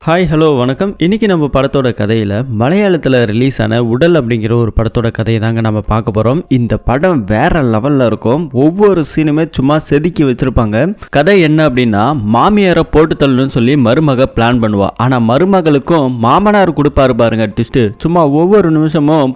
Hi hello வணக்கம். இன்றைக்கி நம்ம படத்தோட கதையில் மலையாளத்தில் ரிலீஸ் ஆன உடல் அப்படிங்கிற ஒரு படத்தோட கதையை தாங்க நம்ம பார்க்க போகிறோம். இந்த படம் வேற லெவலில் இருக்கும். ஒவ்வொரு சீனுமே சும்மா செதுக்கி வச்சுருப்பாங்க. கதை என்ன அப்படின்னா, மாமியாரை போட்டு தள்ளணும்னு சொல்லி மருமக பிளான் பண்ணுவா. ஆனால் மருமகளுக்கும் மாமனார் கொடுப்பாரு பாருங்க ட்விஸ்ட்டு. சும்மா ஒவ்வொரு நிமிஷமும்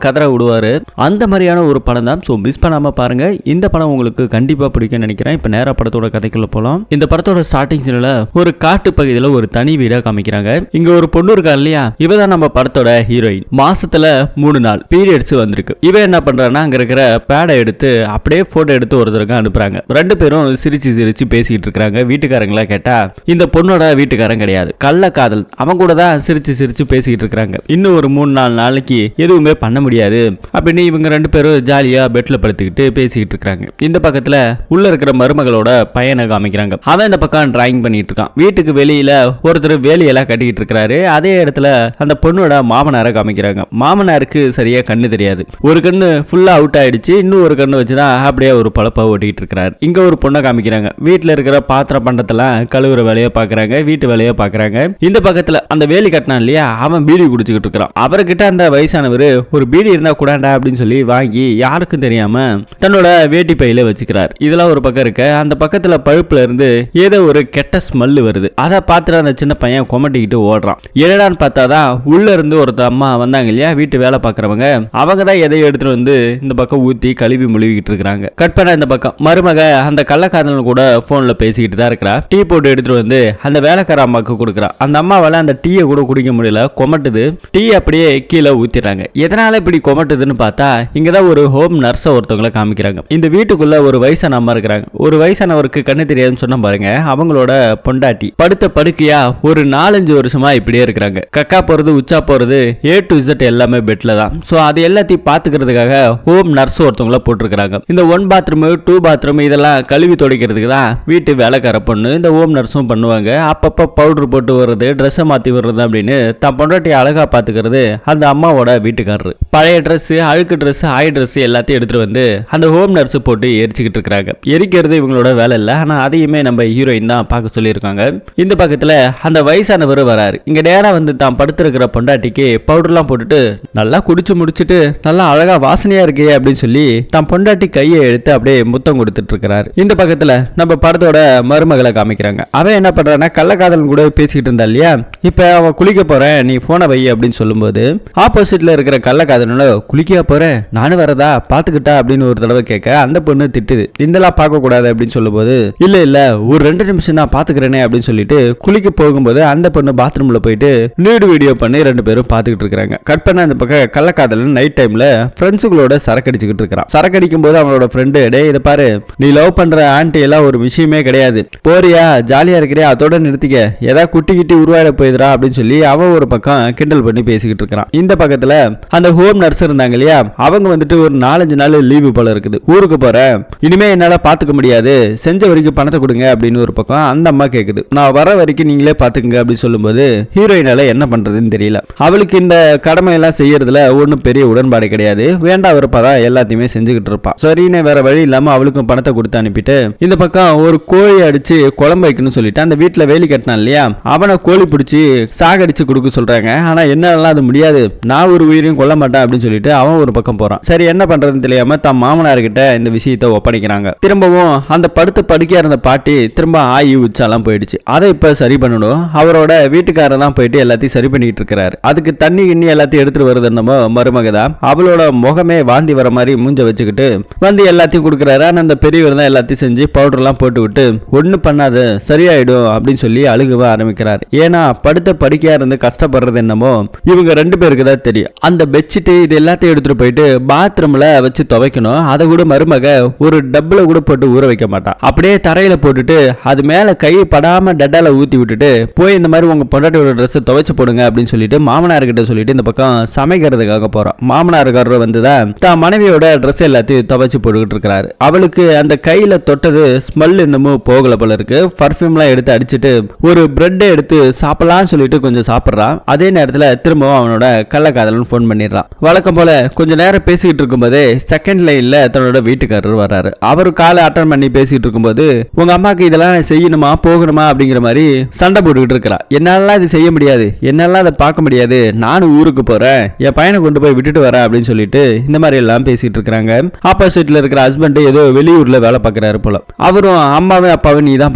கதற விடுவார். அந்த மாதிரியான ஒரு படம் தான். ஸோ மிஸ் பண்ணாமல் பாருங்கள். இந்த படம் உங்களுக்கு கண்டிப்பாக பிடிக்கும்னு நினைக்கிறேன். இப்போ நேராக படத்தோட கதைக்குள்ளே போகலாம். இந்த படத்தோட ஸ்டார்டிங் சீனில் ஒரு காட்டு பகுதியில் ஒரு தனி வீடாக காமிக்கிறாங்க. இங்க ஒரு பொண்ணு இருக்கா இல்லையா, இவதான் நம்ம படத்தோட ஹீரோயின். மாசத்துல 3 நாள் பீரியட்ஸ் வந்திருக்கு. இவ என்ன பண்றான்னா, அங்க இருக்கிற பேடை எடுத்து அப்படியே போட்டோ எடுத்து ஒருத்தருக்கு அனுப்புறாங்க. 2 பேரும் சிரிச்சு பேசிட்டு இருக்காங்க. வீட்டுக்காரங்களா கேட்டா, இந்த பொண்ணோட வீட்டுக்காரன் கிடையாது, கள்ள காதல். அவன் கூட தான் சிரிச்சு பேசிட்டு இருக்காங்க. இன்னும் ஒரு 3-4 நாளைக்கு எதுவுமே பண்ண முடியாது அப்படின்னு இவங்க 2 பேரும் ஜாலியா பெட்ல படுத்துக்கிட்டு பேசிக்கிட்டு இருக்காங்க. இந்த பக்கத்துல உள்ள இருக்கிற மருமகளோட பையனை காமிக்கிறாங்க. அவன் இந்த பக்கம் டிராயிங் பண்ணிட்டு இருக்கான். வீட்டுக்கு வெளியில ஒருத்தர் வேலையெல்லாம் கட்டிக்கிட்டு இருக்காரு. அதே இடத்துல அந்த பொண்ணோட மாமனாரை காமிக்கிறாங்க. மாமனாருக்கு சரியா கண்ணு தெரியாது. ஒரு கண்ணு ஃபுல்லா அவுட் ஆயிடுச்சு, இன்னும் ஒரு கண்ணு வச்சுதான் அப்படியே ஒரு பழப்பா ஓட்டிட்டு இருக்காரு. இங்க ஒரு பொண்ணை காமிக்கிறாங்க. வீட்டுல இருக்கிற பாத்திர பண்டத்தெல்லாம் கழுவுற வேலையை பாக்குறாங்க, வீட்டு வேலையை பாக்குறாங்க. இந்த பக்கத்துல அந்த வேலி கட்டினான் இல்லையா, அவன் பீடி குடிச்சுக்கிட்டு இருக்கிறான். அவர்கிட்ட அந்த வயசானவர் ஒரு பீடி இருந்தா கூடாண்டா அப்படின்னு சொல்லி வாங்கி யாருக்கும் தெரியாம தன்னோட வேட்டி பையில வச்சுக்கிறார். இதெல்லாம் ஒரு பக்கம் இருக்க, அந்த பக்கத்துல பழுப்புல இருந்து ஏதோ ஒரு கெட்ட ஸ்மெல் வருது. அதை பார்த்துட்டு அந்த சின்ன பையன் கொமட்டிக்கிட்டு ஓடுறான். என்னடான்னு பார்த்தாதான் உள்ள இருந்து ஒருத்த அம்மா வந்தாங்க இல்லையா, வீட்டு வேலை பார்க்கறவங்க. அவங்க தான் எதையும் எடுத்துட்டு வந்து இந்த பக்கம் ஊத்தி கழுவி முழுவிக்கிட்டு இருக்காங்க. கட் பண்ண இந்த பக்கம் மருமக அந்த கள்ளக்காதலன் கூட போன்ல பேசிக்கிட்டு தான் இருக்கிறா. டீ போட்டு எடுத்துட்டு வந்து அந்த வேலைக்கார அம்மாவுக்கு கொடுக்குறா. அந்த அம்மாவால அந்த டீயை கூட குடிக்க முடியல, கொமட்டுது. டீ அப்படியே கீழே ஊத்திடுறாங்க. எதனால இப்படி கொமட்டுதுன்னு பார்த்தா, இங்கதான் ஒரு ஹோம் நர்ஸ ஒருத்தவங்களை காமிக்கிறாங்க. இந்த வீட்டுக்குள்ள ஒரு வயசான அம்மா இருக்கிறாங்க. ஒரு வயசானவருக்கு கண்ணு தெரியாதுன்னு சொன்ன பாருங்க, அவங்களோட பொண்டாட்டி படுத்த படுக்கையா ஒரு 4-5 வருஷமா இப்படியே இருக்கிறாங்க. கக்கா போறது, உச்சா போறது, A to Z எல்லாமே பெட்ல தான். சோ அது எல்லாத்தையும் பாத்துக்கிறதுக்காக ஹோம் நர்ஸ் ஒருத்தவங்கள போட்டிருக்காங்க. இந்த 1 பாத்ரூம் 2 பாத்ரூம் இதெல்லாம் கழுவி துடைக்கிறதுக்கு தான் வீட்டு வேலைக்கார பொண்ணு இந்த ஹோம் நர்ஸும் பண்ணுவாங்க. அப்பப்ப பவுடர் போட்டு வர்றது, ட்ரெஸ் மாத்தி வர்றது அப்படின்னு தான் பொண்டாட்டி அழகா பாத்துக்கிறது அந்த அம்மாவோட வீட்டுக்காரரு. பழைய ட்ரெஸ், அழுக்கு ட்ரெஸ், ஆய் ட்ரெஸ் எல்லாத்தையும் எடுத்துட்டு வந்து அந்த ஹோம் நர்ஸ் போட்டு எரிச்சுக்கிட்டு இருக்காங்க. எரிக்கிறது இவங்களோட வேலை இல்ல, ஆனா அதையுமே நம்ம ஹீரோயின் தான் பார்க்க சொல்லியிருக்காங்க. இந்த பக்கத்துல அந்த வயசானவர் வராரு. இங்க நேரா வந்து தான் படுத்திருக்கிற பொண்டாட்டிக்கு பவுடர்லாம் போட்டுட்டு நல்லா குடிச்சு முடிச்சுட்டு நல்லா அழகா வாசனையா இருக்கே அப்படின்னு சொல்லி தான் பொண்டாட்டி கையை எடுத்து அப்படியே முத்தம் கொடுத்துட்டு இருக்கிறாரு. இந்த பக்கத்துல நம்ம படத்தோட மருமகளை காமிக்கிறாங்க. அவன் என்ன பண்றான்னா, கள்ளக்காதலன் கூட பேசிக்கிட்டு இருந்தா இல்லையா, இப்ப அவன் குளிக்க போறேன் நீ போன வை அப்படின்னு சொல்லும்போது ஆப்போசிட்ல இருக்கிற கள்ளக்காதலனோட குளிக்க போறேன் நானும் வரதா பாத்துக்கிட்டா அப்படின்னு ஒரு தடவை கேட்க அந்த பொண்ணு திட்டுது. இதெல்லாம் பார்க்க கூடாது அப்படின்னு சொல்லும்போது, இல்ல ஒரு 2 நிமிஷம் நான் பாத்துக்கிறேனே அப்படின்னு சொல்லிட்டு குளிக்க போகும்போது அந்த பொண்ணு பாத்ரூம்ல போயிட்டு நீடு வீடியோ பண்ணி 2 பேரும் பாத்துக்கிட்டு இருக்காங்க. கட் பண்ண அந்த பக்கம் கள்ளக்காதலன் நைட் டைம்ல ஃப்ரெண்ட்ஸுகளோட சரக்கடிச்சுக்கிட்டு இருக்கான். சரக்கடிக்கும் போது அவனோட ஃப்ரெண்டு, டேய் இதை பாரு, நீ லவ் பண்ற ஆண்டி எல்லாம் ஒரு விஷயமே கிடையாது, போறியா ஜாலியா இருக்கிறியா அதோட நிறுத்திக்க, ஏதாவது குட்டி கிட்டி உருவாயிட போயிடுறா அப்படின்னு சொல்லி அவன் ஒரு பக்கம் கிண்டல் பண்ணி பேசிக்கிட்டு இருக்கான். இந்த பக்கத்துல அந்த ஹோம் நர்ஸ் இருந்தாங்க இல்லையா, அவங்க வந்துட்டு ஒரு 4-5 நாள் லீவு போல இருக்குது, ஊருக்கு போறேன் இனிமே என்னால பாத்துக்க முடியாது, செஞ்ச வரைக்கும் பணத்தை கொடுங்க அப்படின்னு ஒரு பக்கம் அந்த அம்மா கேக்குது. நான் வர வரைக்கும் நீங்களே பாத்துக்கங்க அப்படின்னு சொல்லும்போது ஹீரோயினால என்ன பண்றதுன்னு தெரியல. அவளுக்கு இந்த கடமை எல்லாம் செய்யறதுல ஒன்னும் பெரிய உடன்பாடு கிடையாது. வேண்டா விருப்பதா எல்லாத்தையுமே செஞ்சுக்கிட்டு இருப்பான். சரின்னு வேற வழி இல்லாம அவளுக்கும் பணத்தை கொடுத்து அனுப்பிட்டு இந்த பக்கம் ஒரு கோழி அடிச்சு குழம்பு வைக்கணும்னு சொல்லிட்டு அந்த வீட்டுல வேலி கட்டினான் இல்லையா, அவனை கோழி பிடிச்சி சாகடிச்சு கொடுக்க சொல்றாங்க. ஆனா என்னால அது முடியாது, நான் ஒரு உயிரையும் கொல்ல மாட்டேன் அப்படின்னு சொல்லிட்டு அவன் ஒரு பக்கம் போறான். சரி என்ன பண்றதுன்னு தெரியாம தன் மாமனார்கிட்ட இந்த விஷயத்தை ஒப்படைக்கிறாங்க. திரும்பவும் அந்த படுத்து படுக்கையா இருந்த பாட்டி திரும்ப ஆயி உச்சாலாம் போயிடுச்சு. அதை இப்ப சரி பண்ணணும். அவரோட வீட்டுக்காரர் தான் போயிட்டு எல்லாத்தையும் சரி பண்ணிட்டு இருக்கிறாரு. அதுக்கு தண்ணி கிண்ணி எல்லாத்தையும் எடுத்துட்டு வருது நம்ம மருமகதான். அவளோட முகமே வாந்தி வர மாதிரி மூஞ்ச வச்சுக்கிட்டு வந்து எல்லாத்தையும் கொடுக்குறாரு. ஆனா அந்த பெரியவர் தான் எல்லாத்தையும் செஞ்சு பவுடர் எல்லாம் போட்டு விட்டு ஒண்ணு பண்ணாது சரியாயிடும் அப்படின்னு சொல்லி அழுகவ ஆரம்பிக்கிறாரு. ஏன்னா படுத்த படுக்கையா இருந்து கஷ்டப்படுறது என்னமோ இவங்க 2 பேருக்கு தான் தெரியும். அந்த பெட்ஷீட் இது எல்லாத்தையும் எடுத்துட்டு போயிட்டு பாத்ரூம்ல வச்சு துவைக்கணும். அதை கூட மருமக ஒரு டப்புல கூட போட்டு ஊற வைக்க மாட்டான். அப்படியே தரையில போட்டுட்டு அது மேல கை படாம டட்டால ஊத்தி விட்டுட்டு போய் இந்த மாதிரி உங்க பொண்டாட்டியோட ட்ரெஸ் துவைச்சு போடுங்க அப்படின்னு சொல்லிட்டு மாமனார்கிட்ட சொல்லிட்டு இந்த பக்கம் சமைக்கிறதுக்காக போறான். மாமனார்காரர் வந்துதான் தான் மனைவியோட ட்ரெஸ் எல்லாத்தையும் துவைச்சு போட்டுக்கிட்டு இருக்கிறாரு. அவளுக்கு அந்த கையில தொட்டது ஸ்மெல் இன்னமும் போகல போல இருக்கு. பர்ஃபியூம்லாம் எடுத்து அடிச்சுட்டு ஒரு பிரெட்டை எடுத்து சாப்பிடலாம்னு சொல்லிட்டு கொஞ்சம் சாப்பிட்றான். அதே நேரத்துல திரும்பவும் அவனோட கள்ளக்காதலன் போன் பண்ணிடுறான். வழக்கம் போல கொஞ்ச நேரம் பேசிக்கிட்டு இருக்கும்போது செகண்ட் லைன்ல தன்னோட வீட்டுக்காரர் வர்றாரு. அவரு காலை அட்டன் பண்ணி பேசிட்டு இருக்கும்போது, உங்க அம்மாக்கு இதெல்லாம் செய்யணுமா போகணுமா அப்படிங்கிற மாதிரி சண்டை போட்டுக்கிட்டு இருக்காரு. இருக்கிறா. என்னால இது செய்ய முடியாது, என்னால அதை பார்க்க முடியாது, நானும் ஊருக்கு போறேன், என் பையனை கொண்டு போய் விட்டுட்டு வரேன் அப்படின்னு சொல்லிட்டு இந்த மாதிரி எல்லாம் பேசிட்டு இருக்காங்க. ஆப்போசிட்ல இருக்கிற ஹஸ்பண்ட் ஏதோ வெளியூர்ல வேலை பார்க்கறாரு போல. அவரும் அம்மாவே அப்பாவே நீ தான்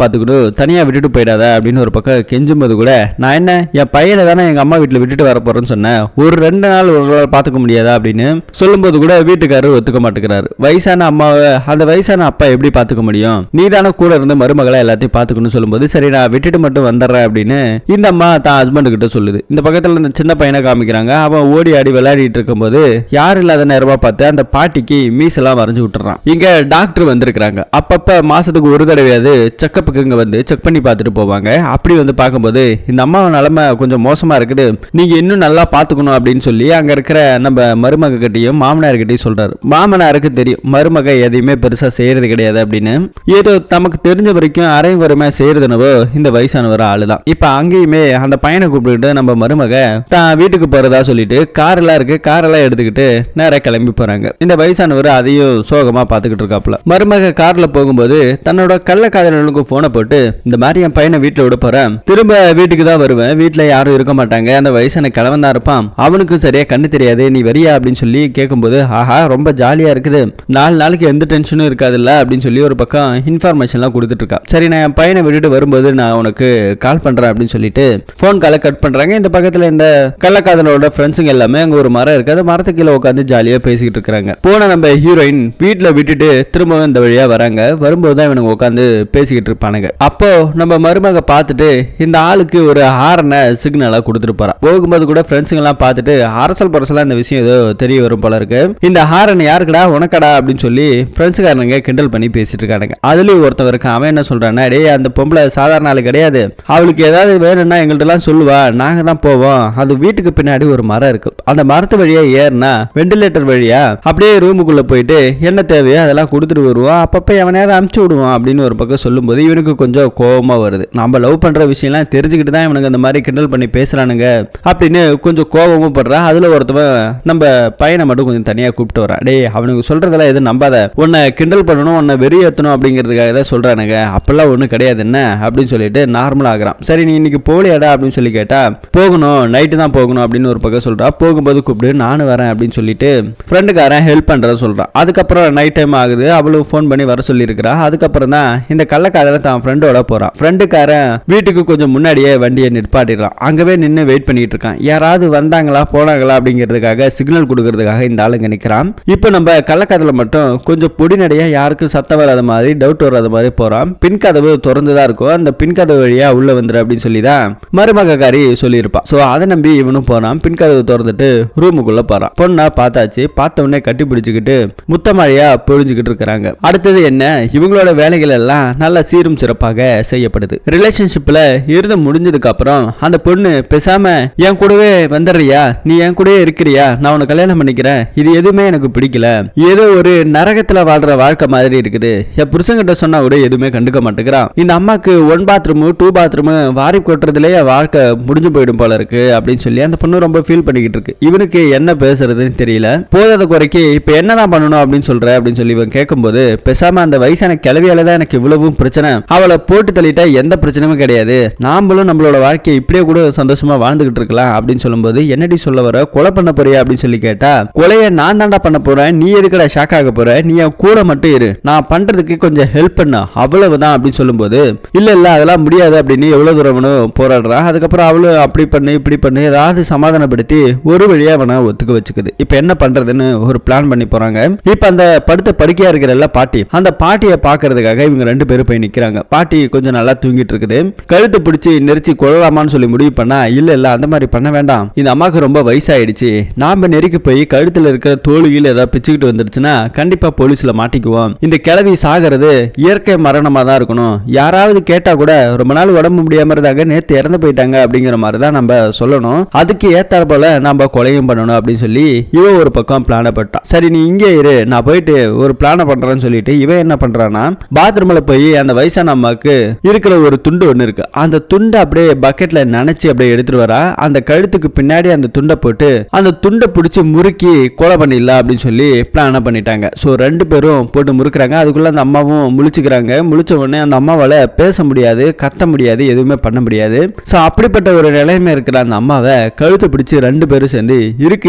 பாத்துக்கணும், தனியா விட்டுட்டு போயிடாத அப்படின்னு ஒரு பக்கம் கெஞ்சும்போது கூட நான் என்ன என் பையனை தானே எங்க அம்மா வீட்டுல விட்டுட்டு வர போறேன்னு சொன்னேன், ஒரு 2 நாள் ஒரு நாள் பாத்துக்க முடியாதா அப்படின்னு சொல்லும்போது கூட வீட்டுக்காரர் ஒத்துக்க மாட்டேங்கிறாரு. வயசான அம்மாவை அந்த வயசான அப்பா எப்படி பாத்துக்க முடியும், நீ தானே கூட இருந்து மருமகளை எல்லாத்தையும் பாத்துக்கணும்னு சொல்லும்போது சரி நான் விட்டுட்டு மட்டும் வந்துடுறேன் அப்படின்னு இந்த அம்மா தான் ஹஸ்பண்ட் கிட்ட சொல்லுது. இந்த பக்கத்துல இந்த சின்ன பையனை காமிக்கிறாங்க. அவன் ஓடி ஆடி விளையாடிட்டு இருக்கும்போது யார் இல்லாத நேரமா பார்த்து அந்த பாட்டிக்கு மீசெல்லாம் வரைஞ்சு விட்டுறான். இங்க டாக்டர் வந்திருக்காங்க. அப்பப்ப மாசத்துக்கு ஒரு தடவையாவது செக்கப்புக்கு இங்க வந்து செக் பண்ணி பார்த்துட்டு போவாங்க. அப்படி வந்து பார்க்கும்போது இந்த அம்மா நிலைமை கொஞ்சம் மோசமா இருக்குது, நீங்க இன்னும் நல்லா பாத்துக்கணும் அப்படின்னு சொல்லி அங்க இருக்கிற நம்ம மருமக கிட்டையும் மாமனார் கிட்டையும் சொல்றாரு. மாமனாருக்கு தெரியும் மருமக எதையுமே பெருசா செய்யறது கிடையாது அப்படின்னு, ஏதோ தமக்கு தெரிஞ்ச வரைக்கும் அரையும் குறைமா செய்யறதுனவோ இந்த வயசானவர் ஆளுதான். இப்ப அங்கேயுமே அந்த பையனை கூப்பிட்டு நம்ம மருமக தான் வீட்டுக்கு போறதா சொல்லிட்டு கார் எல்லாம் இருக்கு, கார் எல்லாம் எடுத்துக்கிட்டு நேர கிளம்பி போறாங்க. இந்த வயசானவர் அதையும் சோகமா பாத்துக்கிட்டு இருக்காப்புல. மருமக கார்ல போகும்போது தன்னோட கள்ளக்காதலனுக்கு போனை போட்டு இந்த மாதிரி என் பையனை வீட்டுல விட போறேன், திரும்ப வீட்டுக்கு தான் வருவேன், வீட்டுல யாரும் இருக்க மாட்டாங்க, அந்த வயசான கிழவன் தான் இருப்பான், அவனுக்கு சரியா கண்ணு தெரியாது, நீ வரியா அப்படின்னு சொல்லி கேட்கும்போது ஆஹா ரொம்ப ஜாலியா இருக்குது, 4 நாளைக்கு எந்த டென்ஷனும் இருக்காதுல்ல அப்படின்னு சொல்லி ஒரு பக்கம் இன்ஃபர்மேஷன்லாம் கொடுத்துட்டு இருக்கா. சரி நான் என் பையனை விட்டுட்டு வரும்போது நான் உனக்கு கால் பண்றேன் அப்படின்னு சொல்லிட்டு போன் காலை கட் பண்றாங்க. இந்த பக்கத்துல இந்த கள்ளக்காதலோட ஃப்ரெண்ட்ஸுங்க எல்லாமே அங்க ஒரு மரம் இருக்கு, அந்த மரத்துக்கு கீழே உட்காந்து ஜாலியா பேசிக்கிட்டு இருக்காங்க. போன நம்ம ஹீரோயின் வீட்டுல விட்டுட்டு திரும்பவும் இந்த வழியா வராங்க. வரும்போது தான் இவனுங்க உட்காந்து பேசிக்கிட்டு இருப்பானுங்க. அப்போ நம்ம மருமக பார்த்துட்டு இந்த ஆளுக்கு ஒரு ஹாரனை சிக்னலா கொடுத்துட்டு போறான். போகும்போது கூட ஃப்ரெண்ட்ஸுங்க எல்லாம் பார்த்துட்டு அரசல் பரசலா இந்த விஷயம் ஏதோ தெரிய வரும் போல இருக்கு. இந்த ஹாரன் யாருக்கடா உனக்கடா அப்படின்னு சொல்லி ஃப்ரெண்ட்ஸுக்காரனுங்க கிண்டல் பண்ணி பேசிட்டு இருக்கானுங்க. அதுலயும் ஒருத்தவருக்கு அவன் என்ன சொல்றான்னா, டேய் அந்த பொம்பளை சாதாரண ஆளு கிடையாது, அவளுக்கு ஏதாவது வேணும்னா எங்கள்ட்ட எல்லாம் சொல்லுவா, நாங்க தான் போவோம், அது வீட்டுக்கு பின்னாடி ஒரு மரம் இருக்கு, அந்த மரத்து வழியா ஏறினா வெண்டிலேட்டர் வழியா அப்படியே ரூமுக்குள்ள போயிட்டு என்ன தேவையோ அதெல்லாம் கொடுத்துட்டு வருவோம், அப்பப்ப எவனையாவது அமுச்சு விடுவோம் அப்படின்னு ஒரு பக்கம் சொல்லும்போது இவனுக்கு கொஞ்சம் கோபமா வருது. நம்ம லவ் பண்ற விஷயம்லாம் தெரிஞ்சுக்கிட்டு தான் இவனுக்கு அந்த மாதிரி கிண்டல் பண்ணி பேசுறானுங்க அப்படின்னு கொஞ்சம் கோபமும் படுறா. அதுல ஒருத்தவன் நம்ம பையனை மட்டும் கொஞ்சம் தனியா கூப்பிட்டு வரான். டேய் அவனுக்கு சொல்றதெல்லாம் எதுவும் நம்பாத, உன்னை கிண்டல் பண்ணணும், உன்னை வெறியேற்றணும் அப்படிங்கிறதுக்காக தான் சொல்றானுங்க, அப்பெல்லாம் ஒன்றும் கிடையாது என்ன அப்படின்னு சொல்லிட்டு நார்மலா ஆகிறான். சரி நீ இன்னைக்கு போலியாடா அப்படின்னு சொல்லி கேட்டா போகணும், நைட்டு தான் போகணும் அப்படின்னு ஒரு பக்கம் சொல்றா. போகும்போது கூப்பிட்டு நானும் வரேன் அப்படின்னு சொல்லிட்டு ஃப்ரெண்டுக்காரன் ஹெல்ப் பண்றத சொல்றான். அதுக்கப்புறம் நைட் டைம் ஆகுது, அவளும் ஃபோன் பண்ணி வர சொல்லி இருக்கிறா. அதுக்கப்புறம் தான் இந்த கள்ளக்காரன் தான் ஃப்ரெண்டோட போறான். ஃப்ரெண்டுக்காரன் வீட்டுக்கு கொஞ்சம் முன்னாடியே வண்டியை நிற்பாட்டிடுறான். அங்கவே நின்று வெயிட் பண்ணிட்டு இருக்கான். யாராவது வந்தாங்களா போனாங்களா அப்படிங்கிறதுக்காக சிக்னல் கொடுக்கறதுக்காக இந்த ஆளுங்க நிற்கிறான். இப்போ நம்ம கள்ளக்காதல மட்டும் கொஞ்சம் பொடிநடையா யாருக்கும் சத்தம் வராத மாதிரி டவுட் வராத மாதிரி போறான். பின்கதவு திறந்துதான் இருக்கும், அந்த பின்கதவு வழியா உள்ள வந்துரு அப்படின்னு சொல்லி தான் மருமகாரி சொல்லியிருப்பான். ஸோ அதை நம்பி இவனும் போறான். பின்கதவு திறந்துட்டு ரூமுக்குள்ள போறான். பொண்ணா பார்த்தாச்சு, பார்த்த உடனே கட்டி பிடிச்சிக்கிட்டு முத்தமழையா பொழிஞ்சுக்கிட்டு இருக்கிறாங்க. அடுத்தது என்ன, இவங்களோட வேலைகள் எல்லாம் நல்ல சீரும் சிறப்பாக செய்யப்படுது. ரிலேஷன்ஷிப்ல இருந்து முடிஞ்சதுக்கு அப்புறம் அந்த பொண்ணு பேசாம என் கூடவே வந்துடுறியா, நீ என் கூடவே இருக்கிறியா, நான் உன்னை கல்யாணம் பண்ணிக்கிறேன், இது எதுவுமே எனக்கு பிடிக்கல, ஏதோ ஒரு நரகத்துல வாழ்ற வாழ்க்கை மாதிரி இருக்குது, என் புருஷங்கிட்ட சொன்னா கூட எதுவுமே கண்டுக்க மாட்டேங்கிறான், இந்த அம்மாக்கு 1 பாத்ரூம் 2 பாத்ரூம் வாரி கொட்டுறதுலயே வாழ்க்கை முடிஞ்சு போயிடும் போல இருக்கு அப்படின்னு சொல்லி அந்த பொண்ணு ரொம்ப ஃபீல் பண்ணிக்கிட்டு இருக்கு. இவனுக்கு என்ன பேசுறதுன்னு தெரியல. போதாத குறைக்கு இப்ப என்னதான் பண்ணணும் அப்படின்னு சொல்ற அப்படின்னு சொல்லி இவன் கேட்கும்போது பேசாம அந்த வயசான கிளவியால தான் எனக்கு இவ்வளவும் பிரச்சனை, அவளை போட்டு தள்ளிட்டா எந்த பிரச்சனையும் கிடையாது, நாமளும் நம்மளோட வாழ்க்கையை இப்படியே கூட சந்தோஷமா வாழ்ந்துகிட்டு இருக்கலாம் அப்படின்னு சொல்லும்போது என்னடி சொல்ல வர, கொலை பண்ண போறியா அப்படின்னு சொல்லி கேட்டா, கொலையை நான் தாண்டா பண்ண போறேன், நீ எதுக்கடா ஷாக் ஆக போற, நீ என் கூட மட்டும் இரு, நான் பண்றதுக்கு கொஞ்சம் ஹெல்ப் பண்ண அவ்வளவுதான் அப்படின்னு சொல்லும்போது இல்ல இல்ல அதெல்லாம் முடியாது அப்படின்னு எவ்வளவு தூரம் போராடுறா. அதுக்கப்புறம் அவளும் அப்படி பண்ணு இப்படி பண்ணு ஏதாவது சமாதானப்படுத்தி ஒரு வழியா அவனை ஒத்துக்க வச்சுக்குது. இப்ப என்ன பண்றதுன்னு ஒரு பிளான் பண்ணி போறாங்க. இப்ப அந்த படுத்த படுக்கையா இருக்கிற பாட்டி, அந்த பாட்டியை பாக்குறதுக்காக இவங்க 2 பேரும் போய் நிக்கிறாங்க. பாட்டி கொஞ்சம் நல்லா தூங்கிட்டு இருக்குது. கழுத்து பிடிச்சி நெரிச்சு கொள்ளலாமான்னு சொல்லி முடிவு பண்ணா இல்ல இல்ல அந்த மாதிரி பண்ண வேண்டாம், இந்த அம்மாக்கு ரொம்ப வயசாயிடுச்சு, நாம நெருக்கி போய் கழுத்துல இருக்கிற தோல்வியில் ஏதாவது பிச்சுக்கிட்டு வந்துருச்சுன்னா கண்டிப்பா போலீஸ்ல மாட்டிக்குவோம், இந்த கிளவி சாகிறது இயற்கை மரணமா தான் இருக்கணும், யாராவது கேட்டா கூட ரொம்ப நாள் உடம்பு முடியாம இருந்தாங்க நேத்து இறந்து போயிட்டாங்க அப்படிங்கிற மாதிரி தான் நம்ம சொல்லணும், அதுக்கு ஏத்தாற போல நம்ம கொலையும் பண்ணணும் அப்படின்னு சொல்லி இவன் ஒரு பக்கம் பிளான பட்டான். சரி நீ இங்கே இரு, நான் போயிட்டு ஒரு பிளான பண்றேன்னு சொல்லிட்டு இவன் என்ன பண்றான்னா பாத்ரூம்ல போய் அந்த வயசான அம்மாக்கு இருக்கிற ஒரு துண்டு ஒண்ணு இருக்கு, அந்த துண்டை அப்படியே பக்கெட்ல நினைச்சு அப்படியே எடுத்துட்டு வரா. அந்த கழுத்துக்கு பின்னாடி அந்த துண்டை போட்டு அந்த துண்டை பிடிச்சி முறுக்கி கொலை பண்ணிடலாம் அப்படின்னு சொல்லி பிளான பண்ணிட்டாங்க. ஸோ 2 பேரும் போட்டு முறுக்குறாங்க. அதுக்குள்ள அந்த அம்மாவும் முழிச்சுக்கிறாங்க. முழிச்ச உடனே அந்த அம்மாவால பேச முடியாது, கத்த முடியாது, எதுவுமே பண்ண முடியாது. ஸோ அப்படிப்பட்ட ஒரு நிலைமை இருக்கிற அந்த அம்மாவை கழுத்து பிடிச்சி 2 பேரும் சேர்ந்து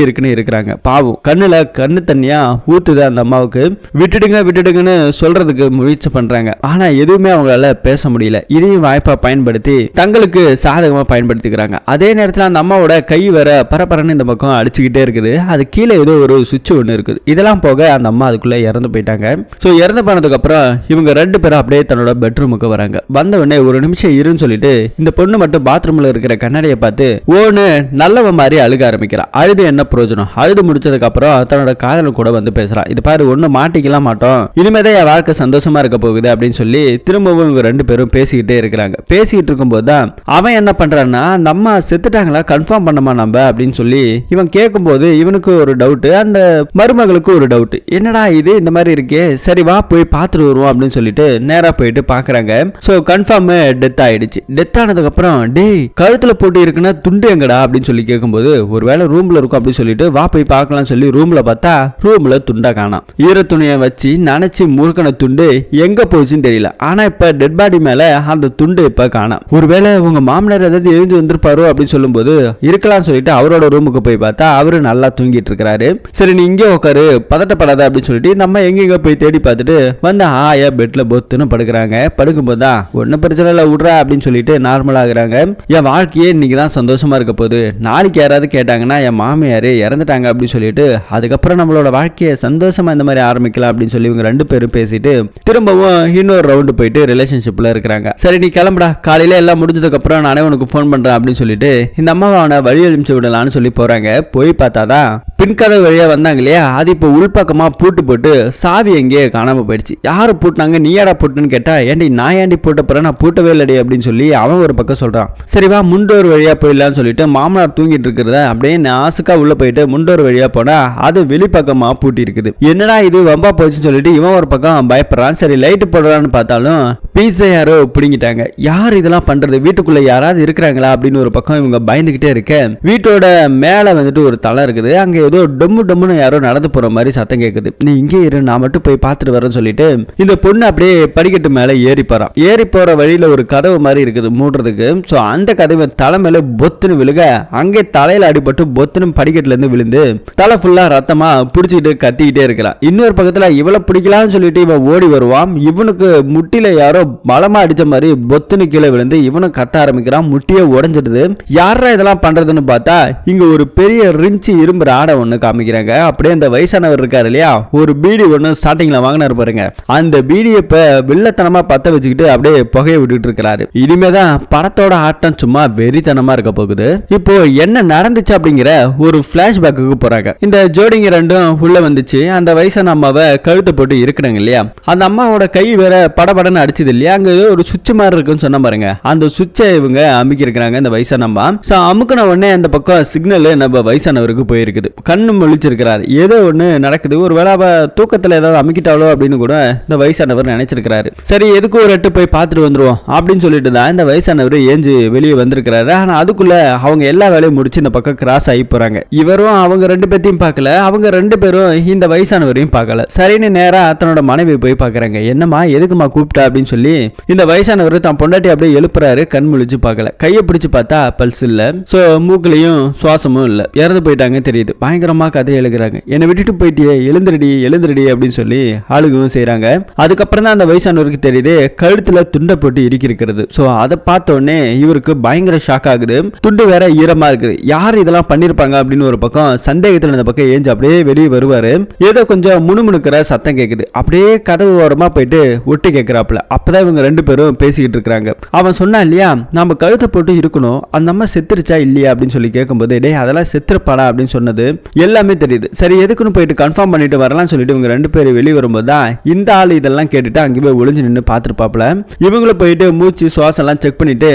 இருக்குன்னு இருக்கிறாங்க. பாவம் கண்ணுல கண்ணு தண்ணியா ஊத்துது அந்த அம்மாவுக்கு. விட்டுடுங்கன்னு சொல்றதுக்கு முயற்சி பண்றாங்க. ஆனா எதுவுமே அவங்களால பேச முடியல. இதையும் வாய்ப்பா பயன்படுத்தி தங்களுக்கு சாதகமா பயன்படுத்திக்கிறாங்க. அதே நேரத்தில் அந்த அம்மாவோட கை வேற பரபரன்னு இந்த பக்கம் அடிச்சுக்கிட்டே இருக்குது. அது கீழே ஏதோ ஒரு சுவிட்ச் ஒன்று இருக்குது. இதெல்லாம் போக அந்த அம்மா அதுக்குள்ள இறந்து போயிட்டாங்க. ஸோ இறந்து போனதுக்கு அப்புறம் இவங்க 2 பேரும் அப்படியே தன்னோட பெட்ரூமுக்கு வராங்க. வந்த உடனே ஒரு நிமிஷம் இருன்னு சொல்லிட்டு இந்த பொண்ணு மட்டும் பாத்ரூம்ல இருக்கிற கண்ணாடியை பார்த்து ஓன்னு நல்லவ மாதிரி அழுக ஆரம்பிக்கிறா. அழுது என்ன பிரயோஜனம்? அழுது முடிச்சதுக்கு அப்புறம் தன்னோட காதலன் கூட வந்து பேசுறா. இது பாரு, ஒண்ணு மாட்டிக்கலாம் மாட்டோம், இனிமேதான் என் வாழ்க்கை சந்தோஷமா இருக்க போகுது அப்படின்னு சொல்லி திரும்பவும் இவங்க 2 பேரும் பேசிக்கிட்டே இருக்கிறாங்க. பேசிக்கிட்டு இருக்கும்போது தான் அவன் என்ன பண்றான்னா, நம்ம செத்துட்டாங்களா கன்ஃபார்ம் பண்ணமா நம்ம அப்படின்னு சொல்லி இவன் கேட்கும்போது இவனுக்கு ஒரு டவுட், அந்த மருமகளுக்கு ஒரு டவுட். என்னடா இது இந்த மாதிரி இருக்கே, சரி வா போய் பார்த்துட்டு வருவோம் அப்படின்னு சொல்லிட்டு நேரா போயிட்டு பாக்குறாங்க. சோ கன்ஃபார்ம் டெத் ஆயிடுச்சு. டெத் ஆனதுக்கு அப்புறம் டேய் கழுத்துல போட்டு இருக்குன்னா துண்டு எங்கடா அப்படின்னு சொல்லி கேட்கும்போது ஒருவேளை ரூம்ல இருக்கும் அப்படின்னு சொல்லிட்டு வா போய் பார்க்கலாம் சொல்லி ரூம்ல பார்த்தா ரூம்ல துண்டா காணோம். ஈர துணியை வச்சு நனைச்சு முறுக்கின துண்டு எங்க போச்சுன்னு தெரியல. ஆனா இப்ப டெட் பாடி மேல அந்த துண்டு இப்ப காணோம். ஒருவேளை உங்க மாமனார் ஏதாவது எழுந்து வந்திருப்பாரோ அப்படின்னு சொல்லும்போது இருக்கலாம் சொல்லிட்டு அவரோட ரூமுக்கு போய் பார்த்தா அவரு நல்லா தூங்கிட்டு இருக்கிறாரு. சரி நீ இங்கே உட்காரு பதட்டப்படாத அப்படின்னு சொல்லிட்டு நம்ம எங்க போய் தேடி பார்த்துட்டு வந்து ஆயா பெட்ல பொத்துன்னு படுக்கிறாங்க. படுக்கும்போதுதான் ஒன்னும் பிரச்சனை இல்லை விடுறா அப்படின்னு சொல்லிட்டு நார்மல் ஆகுறாங்க. என் வாழ்க்கையே இன்னைக்கு தான் சந்தோஷமா இருக்க போகுது, நாளைக்கு யாராவது கேட்டாங்கன்னா என் மாமியாரு இறந்துட்டாங்க அப்படின்னு சொல்லிட்டு அதுக்கப்புறம் நம்மளோட வாழ்க்கையை சந்தோஷமா இந்த மாதிரி ஆரம்பிக்கலாம் அப்படின்னு சொல்லி இவங்க 2 பேரும் பேசிட்டு திரும்பவும் இன்னொரு ரவுண்டு போயிட்டு ரிலேஷன்ஷிப்ல இருக்கிறாங்க. சரி நீ கிளம்புடா, காலையில எல்லாம் முடிஞ்சதுக்கு அப்புறம் நானே உனக்கு போன் பண்றேன் அப்படின்னு சொல்லிட்டு இந்த அம்மாவை அவனை வழி அனுப்பிச்சு விடலான்னு சொல்லி போறாங்க. போய் பார்த்தாதான் பின்கதவு வழியா வந்தாங்க இல்லையா, அது இப்போ உள்பக்கமா பூட்டு போட்டு சாவி எங்கேயே காணாம போயிடுச்சு. யாரு பூட்டினாங்க, நீயாடா பூட்டுன்னு கேட்டா ஏண்டி நான் ஏண்டி பூட்ட போறேன், நான் பூட்டவே இல்லடி அப்படின்னு சொல்லி அவன் ஒரு பக்கம் சொல்றான். சரிவா முண்டோர் வழியா போயிடலான்னு சொல்லிட்டு மாமனார் தூங்கிட்டு இருக்கிறத அப்படியே நாசுக்கா உள்ள போயிட்டு முண்டோர் வழியா போனா அது வெளிப்பக்கமா பூட்டி இருக்குது. என்னடா இது வம்பா போச்சுன்னு சொல்லிட்டு இவன் ஒரு பக்கம் பயப்படுறான். சரி லைட் போடுறான்னு பார்த்தாலும் பீஸை யாரோ பிடிங்கிட்டாங்க. யார் இதெல்லாம் பண்றது, வீட்டுக்குள்ள யாராவது இருக்கிறாங்களா அப்படின்னு ஒரு பக்கம் இவங்க பயந்துகிட்டே இருக்க வீட்டோட மேல வந்துட்டு ஒரு தலை இருக்குது. அங்க ஏதோ டம்முன்னு யாரோ நடந்து போற மாதிரி சத்தம் கேட்குது. நீ இங்கே இரு நான் மட்டும் போய் பார்த்துட்டு வரேன்னு சொல்லிட்டு இந்த பொண்ணு அப்படியே படிக்கட்டு மேல ஏறி போறான். ஏறி போற வழியில ஒரு கதவு மாதிரி இருக்குது மூடுறதுக்கு. சோ அந்த கதவு தலை மேல பொத்துன்னு விழுக அங்கே தலையில அடிபட்டு பொத்துன்னு படிக்கட்டுல இருந்து விழுந்து தலை ஃபுல்லா ரத்தமா புடிச்சிட்டு கத்திக்கிட்டே இருக்கிறான். இன்னொரு பக்கத்துல இவளை பிடிக்கலாம்னு சொல்லிட்டு இவன் ஓடி வருவான். இவனுக்கு முட்டில யாரோ பலமா அடிச்ச மாதிரி பொத்துன்னு கீழே விழுந்து இவனும் கத்த ஆரம்பிக்கிறான். முட்டியே உடஞ்சிடுது. யாரா இதெல்லாம் பண்றதுன்னு பார்த்தா இங்க ஒரு பெரிய ரிஞ்சி இரும்பு ராடை ஒண்ணு காமிக்கிறாங்க. அப்படியே அந்த வயசானவர் இருக்காரு இல்லையா, ஒரு பீடி ஒண்ணு ஸ்டார்டிங்ல வாங்கினாரு பாருங்க, அந்த பீடியை இப்ப வில்லத்தனமா பத்த வச்சுக்கிட்டு அப்படியே புகையை விட்டுட்டு இருக்கிறாரு. இனிமேதான் படத்தோட ஆட்டம் சும்மா வெறித்தனமா இருக்க போகுது. இப்போ என்ன நடந்துச்சு அப்படிங்கிற ஒரு பிளாஷ்பேக்கு போறாங்க. இந்த ஜோடிங்க 2ம் உள்ள வந்துச்சு. அந்த வயசான அம்மாவை கழுத்தை போட்டு இருக்கிறாங்க இல்லையா, அந்த அம்மாவோட கை வேற படபடன்னு அடிச்சது இல்லையா, அங்க ஒரு சுவிட்ச் மாதிரி இருக்குன்னு சொன்ன பாருங்க, அந்த சுவிட்சை இவங்க அமுக்கி இருக்கிறாங்க இந்த வயசான அம்மா. அமுக்கின உடனே அந்த பக்கம் சிக்னல் நம்ம வயசானவருக்கு போயிருக்குது. கண்ணு முழிச்சிருக்கிறாரு, ஏதோ ஒண்ணு நடக்குது, ஒருவேளை அவ தூக்கத்துல ஏதாவது அமுக்கிட்டாலோ அப்படின்னு கூட இந்த வயசானவர் நினைச்சிருக்கிறாரு. சரி எதுக்கு ஒரு எட்டு போய் பார்த்துட்டு வந்துருவோம் அப்படின்னு சொல்லிட்டு தான் இந்த வயசானவர் ஏஞ்சு வெளியே வந்திருக்கிறாரு. ஆனா அதுக்குள்ள அவங்க எல்லா வேலையும் முடிச்சு இந்த பக்கம் கிராஸ் ஆகி போறாங்க. இவரும் அவங்க 2 பேத்தையும் பார்க்கல, அவங்க 2 பேரும் இந்த வயசானவரையும் பார்க்கல. சரின்னு நேரா தன்னோட மனைவி போய் பார்க்கறாங்க. என்னம்மா எதுக்குமா கூப்பிட்டா அப்படின்னு சொல்லி இந்த வயசானவர் தான் பொண்டாட்டி அப்படியே எழுப்புறாரு. கண் முழிச்சு பார்க்கல, கையை பிடிச்சு பார்த்தா பல்ஸ் இல்ல, சோ மூக்குலையும் சுவாசமும் இல்ல, இறந்து போயிட்டாங்க தெரியுது. பயங்கரமா கதை எழுதுறாங்க. என்னை விட்டுட்டு போயிட்டியே, எழுந்துருடி அப்படின்னு சொல்லி ஆளுகவும் செய்யறாங்க. அதுக்கப்புறம் தான் அந்த வயசானவருக்கு தெரியுது கழுத்துல துண்டை போட்டு இருக்கிறது. சோ அதை பார்த்த உடனே இவருக்கு பயங்கர ஷாக் ஆகுது. துண்டு வேற ஈரமா இருக்குது. யார் இதெல்லாம் பண்ணிருப்பாங்க அப்படின்னு ஒரு பக்கம் சந்தேகத்துல இந்த பக்கம் ஏஞ்சு அப்படியே வெளியே வருவாரு. ஏதோ கொஞ்சம் முணுமுணுக்கிற சத்தம் கேக்குது. அப்படியே கதவு ஓரமா போயிட்டு ஒட்டி கேட்கிறாப்புல. அப்பதான் இவங்க 2 பேரும் பேசிக்கிட்டு இருக்காங்க. அவன் சொன்னா இல்லையா, நம்ம கழுத்தை போட்டு இருக்கணும், அந்த அம்மா செத்துருச்சா இல்லையா அப்படின்னு சொல்லி கேட்கும்போது டே அதெல்லாம் செத்துருப்பாடா அப்படின்னு சொன்னது எல்லாமே தெரியுது. சரி எதுக்குன்னு போயிட்டு கன்ஃபார்ம் பண்ணிட்டு வரலாம் சொல்லிட்டு இவங்க 2 பேரும் வெளியே வரும்போது தான் இந்த ஆள் இதெல்லாம் கேட்டுட்டு அங்கே போய் ஒளிஞ்சு நின்று பார்த்துருப்பாப்புல. இவங்களும் போயிட்டு மூச்சு சுவாசம் எல்லாம் செக் பண்ணிட்டு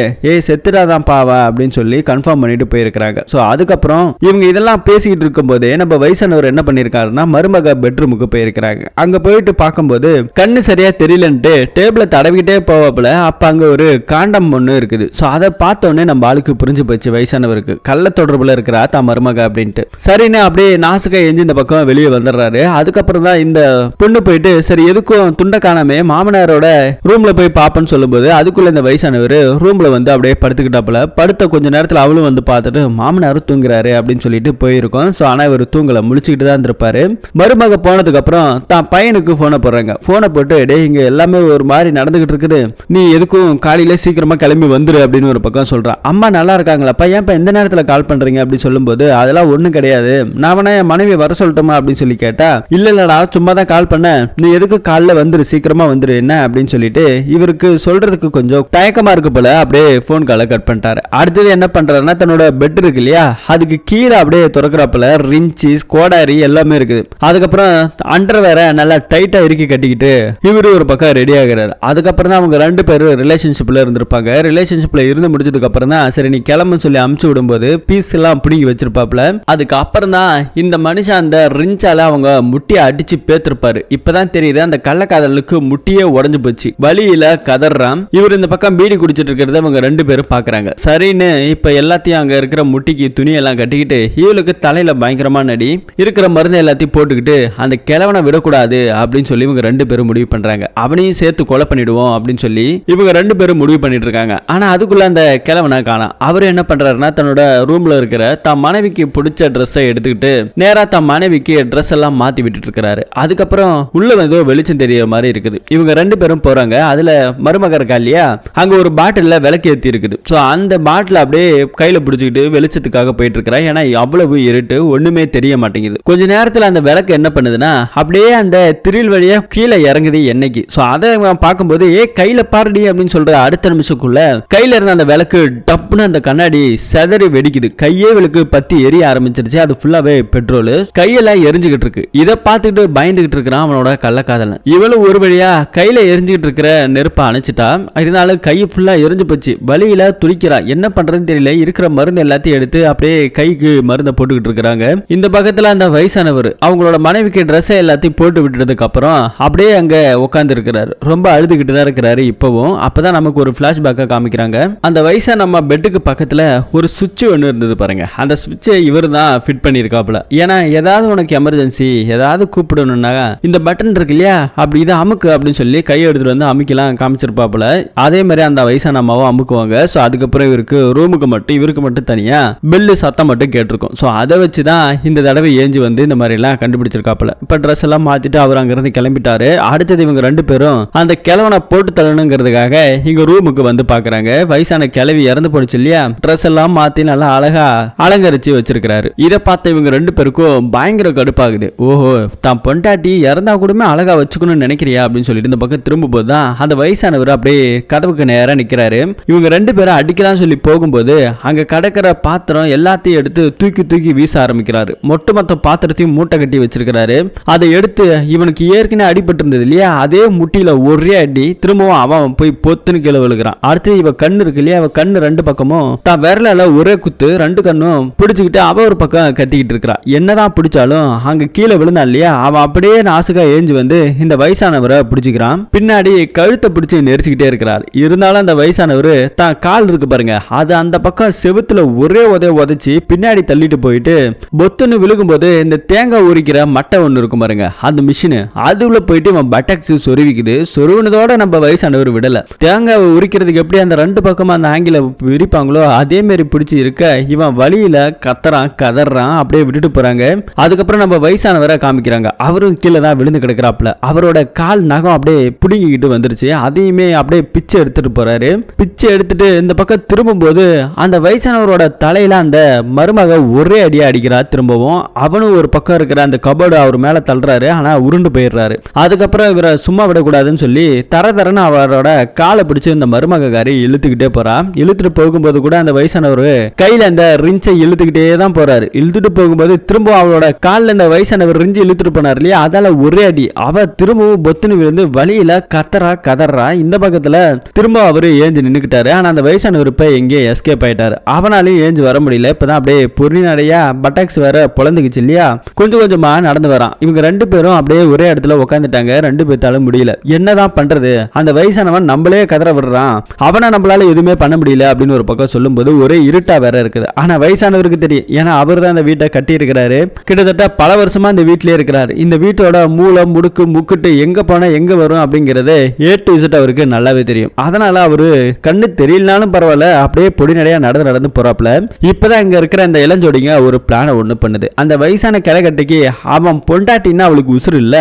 செத்துடாதான் பாவா அப்படின்னு சொல்லி கன்ஃபார்ம் பண்ணிட்டு போயிருக்கிறாங்க. ஸோ அதுக்கப்புறம் இவங்க இதெல்லாம் பேசிக்கிட்டு இருக்கும்போது நம்ம வயசானவர் என்ன பண்ணிருக்காருன்னா மருமக பெட்ரூமுக்கு போயிருக்கிறாங்க. அங்க போயிட்டு பார்க்கும்போது கண்ணு சரியா தெரியலன்ட்டு டேபிள தடவிக்கிட்டே போவாப்புல. அப்ப அங்க ஒரு காண்டம் ஒண்ணு இருக்குது. ஸோ அதை பார்த்த உடனே நம்ம ஆளுக்கு புரிஞ்சு போச்சு வயசானவருக்கு, கள்ள தொடர்புல இருக்கிறா தான் மருமக அப்படின்ட்டு. சரின்னு சரின்னு அப்படியே நாசுக்கா எஞ்சி இந்த பக்கம் வெளியே வந்துடுறாரு. அதுக்கப்புறம் தான் இந்த பொண்ணு போயிட்டு சரி எதுக்கும் துண்டை காணாமே மாமனாரோட ரூம்ல போய் பாப்பன்னு சொல்லும்போது அதுக்குள்ள இந்த வயசானவர் ரூம்ல வந்து அப்படியே படுத்துக்கிட்டாப்புல. படுத்த கொஞ்ச நேரத்துல அவளும் வந்து பார்த்துட்டு மாமனாரும் தூங்குறாரு அப்படின்னு சொல்லிட்டு போயிருக்கோம். ஸோ ஆனால் இவர் தூங்கல, முழிச்சுக்கிட்டு தான் இருந்திருப்பாரு. மருமக போனதுக்கு அப்புறம் தான் பையனுக்கு போனை போடுறாங்க. போனை போட்டு டே இங்க எல்லாமே ஒரு மாதிரி நடந்துகிட்டு இருக்குது, நீ எதுக்கும் காலையில சீக்கிரமா கிளம்பி வந்துரு அப்படின்னு ஒரு பக்கம் சொல்றான். அம்மா நல்லா இருக்காங்களாப்பா, ஏன்ப்பா எந்த நேரத்தில் கால் பண்றீங்க அப்படின்னு சொல்லும்போது அதெல்லாம் ஒன்றும் கிடையாது, நான் வேணா என் மனைவி வர சொல்லட்டுமா அப்படின்னு சொல்லி கேட்டா இல்லடா சும்மா தான் கால் பண்ண, நீ எதுக்கு காலைல வந்துரு சீக்கிரமா வந்துரு என்ன அப்படின்னு சொல்லிட்டு இவருக்கு சொல்றதுக்கு கொஞ்சம் தயக்கமா இருக்கு போல அப்படியே போன் காலை கட் பண்ணிட்டாரு. அடுத்தது என்ன பண்றாருன்னா தன்னோட பெட் இருக்கு இல்லையா அதுக்கு கீழே அப்படியே திறக்கிறாப்புல ரிஞ்சி கோடாரி எல்லாமே இருக்குது. அதுக்கப்புறம் அண்டர் வேற நல்லா டைட்டா இறுக்கி கட்டிக்கிட்டு இவரு ஒரு பக்கம் ரெடி ஆகிறாரு. அதுக்கப்புறம் தான் அவங்க ரெண்டு பேரும் ரிலேஷன்ஷிப்ல இருந்திருப்பாங்க. ரிலேஷன்ஷிப்ல இருந்து முடிச்சதுக்கு அப்புறம் தான் சரி நீ கிளம்புன்னு சொல்லி அமுச்சு விடும்போது பீஸ் எல்லாம் பிடிங்கி வச்சிருப்பாப்ல. அதுக்கு அப்புறம் தான் இந்த மனுஷன் அந்த ரிஞ்சால அவங்க முட்டியை அடிச்சு பேத்திருப்பாரு. இப்பதான் தெரியுது அந்த கள்ளக்காதலுக்கு முட்டியே உடஞ்சு போச்சு, வழியில கதறான். இவர் இந்த பக்கம் பீடி குடிச்சிட்டு இருக்கிறத அவங்க ரெண்டு பேரும் பாக்குறாங்க. சரின்னு இப்ப எல்லாத்தையும் அங்க இருக்கிற முட்டிக்கு துணியெல்லாம் கட்டிக்கிட்டு இவளுக்கு தலையில பயங்கரமா நடி இருக்கிற மருந்து எல்லாத்தையும் போட்டுக்கிட்டு அந்த கிழவனை விடக்கூடாது அப்படின்னு சொல்லி இவங்க ரெண்டு பேரும் முடிவு பண்றாங்க. அவனையும் சேர்த்து கொலை பண்ணிடுவோம் அப்படின்னு சொல்லி இவங்க ரெண்டு பேரும் முடிவு பண்ணிட்டு இருக்காங்க. ஆனா அதுக்குள்ள அந்த கிழவனை காணோம். அவரு என்ன பண்றாருன்னா தன்னோட ரூம்ல இருக்கிற தன் மனைவிக்கு பிடிச்ச ட்ரெஸ்ஸை எடுத்துக்கிட்டு நேரா தன் மனைவிக்கு ட்ரெஸ் எல்லாம் மாத்தி விட்டுட்டு இருக்காரு. அதுக்கப்புறம் உள்ள வந்து வெளிச்சம் தெரியற மாதிரி இருக்குது. இவங்க ரெண்டு பேரும் போறாங்க. அதுல மருமக இருக்கா இல்லையா அங்க ஒரு பாட்டில்ல விளக்கு ஏத்தி இருக்குது. சோ அந்த பாட்டில் அப்படியே கையில பிடிச்சிக்கிட்டு வெளிச்சத்துக்காக போயிட்டு இருக்கிறா. ஏன்னா அவ்வளவு இருட்டு ஒண்ணுமே தெரிய மாட்டேங்குது. கொஞ்ச நேரத்துல அந்த விளக்கு என்ன பண்ணுதுன்னா அப்படியே அந்த திரில் வழியா கீழே இறங்குது எண்ணெய்க்கு. சோ அதை பார்க்கும்போது கையில பாருடி அப்படின்னு சொல்ற அடுத்த நிமிஷத்துக்குள்ள கையில இருந்த அந்த விளக்கு டப்புன்னு அந்த கண்ணாடி செதறி வெடிக்குது. கையே விளக்கு பத்தி எரிய ஆரம்பிச்சிருச்சு. அது ஃபுல்லாவே பெட்ரோல் கையெல்லாம் எரிஞ்சுக்கிட்டு இருக்கு. இதை பார்த்துக்கிட்டு பயந்துகிட்டு இருக்கிறான் அவனோட கள்ளக்காதலன். இவளும் ஒரு வழியா கையில எரிஞ்சுக்கிட்டு இருக்கிற நெருப்பை அணைச்சிட்டா. இதனால கை ஃபுல்லா எரிஞ்சு போச்சு. வலியில துடிக்கிறா. என்ன பண்றதுன்னு தெரியல. இருக்கிற மருந்து எல்லாத்தையும் எடுத்து அப்படியே கைக்கு மருந்தை போட்டுக்கிட்டு இருக்கிறாங்க. இந்த பக்கத்துல அந்த வயசானவர் அவங்களோட மனைவிக்கு ட்ரெஸ் எல்லாத்தையும் போட்டு விட்டுறதுக்கு அப்புறம் அப்படியே அங்க உட்கார்ந்து இருக்கிறாரு. ரொம்ப அழுதுகிட்டு தான் இருக்கிறாரு இப்பவும். அப்பதான் நமக்கு ஒரு பிளாஷ்பேக்கா காமிக்கிறாங்க. அந்த வயசா நம்ம பெட்டுக்கு பக்கத்துல ஒரு சுவிட்ச் ஒன்று இருந்தது பாருங்க. அந்த சுவிட்சை இவர் தான் ஃபிட் பண்ணியிருக்காப்புல. ஏன்னா ஏதாவது உனக்கு எமர்ஜென்சி ஏதாவது கூப்பிடணும்னா இந்த பட்டன் இருக்கு இல்லையா அப்படி இதை அமுக்கு அப்படின்னு சொல்லி கையை எடுத்துட்டு வந்து அமுக்கலாம் காமிச்சிருப்பாப்புல. அதே மாதிரி அந்த வயசான அம்மாவும் அமுக்குவாங்க. ஸோ அதுக்கப்புறம் இவருக்கு ரூமுக்கு மட்டும் இவருக்கு மட்டும் தனியா பெல்லு சத்தம் மட்டும் கேட்டிருக்கும். ஸோ அதை வச்சு தான் இந்த தடவை ஏஞ்சி வந்து இந்த மாதிரி எல்லாம் கண்டுபிடிச்சிருக்காப்புல. இப்ப ட்ரெஸ் எல்லாம் மாத்திட்டு அவர் அங்கிருந்து கிளம்பிட்டாரு. அடுத்தது இவங்க ரெண்டு பேரும் அந்த கிழவனை போட்டு தள்ளணுங்கிறதுக்காக இங்க ரூமுக்கு வந்து பாக்குறாங்க. வயசான கிழவி இறந்து போடுச்சு இல்லையா ட்ரெஸ் எல்லாம் மாத்தி நல்லா அழகா அலங்கரிச்சு வச்சிருக்காரு. இதை பார்த்த இவங்க ரெண்டு பேருக்கும் பயங்கர கடுப்பாகுது. ஓஹோ தான் பொண்டாட்டி இறந்தா கூட அழகா வச்சுக்கணும்னு நினைக்கிறியா அப்படின்னு சொல்லிட்டு இந்த பக்கம் திரும்ப போதுதான் அந்த வயசானவர் அப்படியே கதவுக்கு நேரம் நிக்கிறாரு. இவங்க ரெண்டு பேரும் அடிக்கலாம் சொல்லி போகும்போது அங்க கடக்கிற பாத்திரம் எல்லாத்தையும் எடுத்து தூக்கி தூக்கி வீச ஆரம்பிக்கிறாரு. மொத்த பாத்திரத்தையும் மூட்டை கட்டி வச்சிருக்கிறாரு. அதை எடுத்து இவனுக்கு ஏற்கனவே அடிபட்டு இருந்தது இல்லையா அதே முட்டியில ஒரே அடி திரும்பவும் அவன் போய் பொத்துன்னு கீழே விழுகிறான். அடுத்து இவ கண்ணு இருக்கு இல்லையா அவ கண்ணு ரெண்டு பக்கமும் தான் விரலால ஒரே குத்து ரெண்டு கண்ணும் பிடிச்சுக்கிட்டு அவ ஒரு பக்கம் கத்திக்கிட்டு இருக்கிறா. என்னதான் பிடிச்சாலும் அங்க கீழே விழுந்தான் இல்லையா அவன் அப்படியே நாசுக்கா ஏஞ்சி வந்து இந்த வயசானவரை பிடிச்சிக்கிறான். பின்னாடி கழுத்தை பிடிச்சி நெரிச்சுக்கிட்டே இருக்கிறார். இருந்தாலும் அந்த வயசானவர் தான் கால் இருக்கு பாருங்க அது அந்த பக்கம் செவுத்துல ஒரே உதைச்சு பின்னாடி தள்ளிட்டு போயிட்டு பொத்துன்னு விழுகும்போது இந்த தேங்காய் உரிக்கிற மட்டை ஒண்ணு இருக்கும் பாருங்க அந்த மிஷின் அதுல போயிட்டு இவன் பட்டக்ஸ் சொருவிக்குது. சொருவினதோட நம்ம வயசானவர் விடல. தேங்காய் உரிக்கிறதுக்கு எப்படி அந்த ரெண்டு பக்கமா அந்த ஆங்கில விரிப்பாங்களோ அதே மாதிரி பிடிச்சி இருக்க இவன் வழியில கத்துறான் கதறான் அப்படியே விட்டுட்டு போறாங்க. அதுக்கப்புறம் நம்ம வயசானவரை காமிக்கிறாங்க. அவரும் கீழே தான் விழுந்து கிடக்குறாப்ல. அவரோட கால் நகம் அப்படியே புடுங்கிக்கிட்டு வந்துருச்சு. அதையுமே அப்படியே பிச்சை எடுத்துட்டு போறாரு. பிச்சை எடுத்துட்டு இந்த பக்கம் திரும்பும் போது அந்த வயசானவரோட தலையில அந்த மருமக ஒரே அடியா அடிக்கிறா. திரும்பவும் அவனும் ஒரு பக்கம் இருக்கிற அந்த கபோர்டு அவர் மேல தள்ளுறாரு. ஆனா உருண்டு போயிடுறாரு. அதுக்கப்புறம் இவரை சும்மா விடக்கூடாதுன்னு சொல்லி தரன்னு அவரோட காலை பிடிச்சு இந்த மருமகாரி இழுத்துக்கிட்டே போறா. இழுத்துட்டு போகும்போது கூட அந்த வயசானவர் கையில அந்த ரிஞ்சை இழுத்துக்கிட்டே தான் போறாரு. இழுத்துட்டு போகும்போது திரும்ப அவளோட காலில் இந்த வயசானவர் ரிஞ்சு இழுத்துட்டு போனார் இல்லையா அதால ஒரே அடி அவ திரும்பவும் பொத்துன்னு விழுந்து வழியில கதறா. இந்த பக்கத்துல திரும்ப அவரு ஏஞ்சி நின்னுக்கிட்டாரு. ஆனா அந்த வயசானவர் இப்ப எங்கே எஸ்கேப் ஆயிட்டாரு. அவனாலையும் ஏஞ்சி வர முடியல. இப்பதான் அப்படியே பொறிநடையா பட்டாக்ஸ் வேற பொழந்துக்குச்சு இல்லையா கொஞ்சமா நடந்து வரான். இவங்க ரெண்டு பேரும் அப்படியே ஒரே இடத்துல உட்காந்துட்டாங்க. ரெண்டு பேர்த்தாலும் முடியல. என்னதான் பண்றது அந்த வயசானவன் நம்மளே கதற விடுறான். அவனை நம்மளால எதுவுமே பண்ண முடியல அப்படின்னு ஒரு பக்கம் சொல்லும்போது ஒரே இருட்டா வேற இருக்குது. ஆனா வயசானவருக்கு தெரியும். ஏன்னா அவர் தான் அந்த வீட்டை வீடை கட்டி இருக்கிறாரு. கிட்டத்தட்ட பல வருஷமா இந்த வீட்டிலே இருக்கிறாரு. இந்த வீட்டோட மூலம் முடுக்கு முக்குட்டு எங்க போனா எங்க வரும் அப்படிங்கறது A to Z அவருக்கு நல்லாவே தெரியும். அதனால அவரு கண்ணு தெரியலனாலும் பரவாயில்ல, அப்படியே பொடிநடையா நடந்து போறாப்ல. இப்பதான் இங்க இருக்கிற இந்த இளஞ்சோடிங்க ஒரு பிளான ஒண்ணு பண்ணுது. அந்த வயசான கிழக்கட்டைக்கு அவன் பொண்டாட்டின்னா அவளுக்கு உசுறு இல்ல,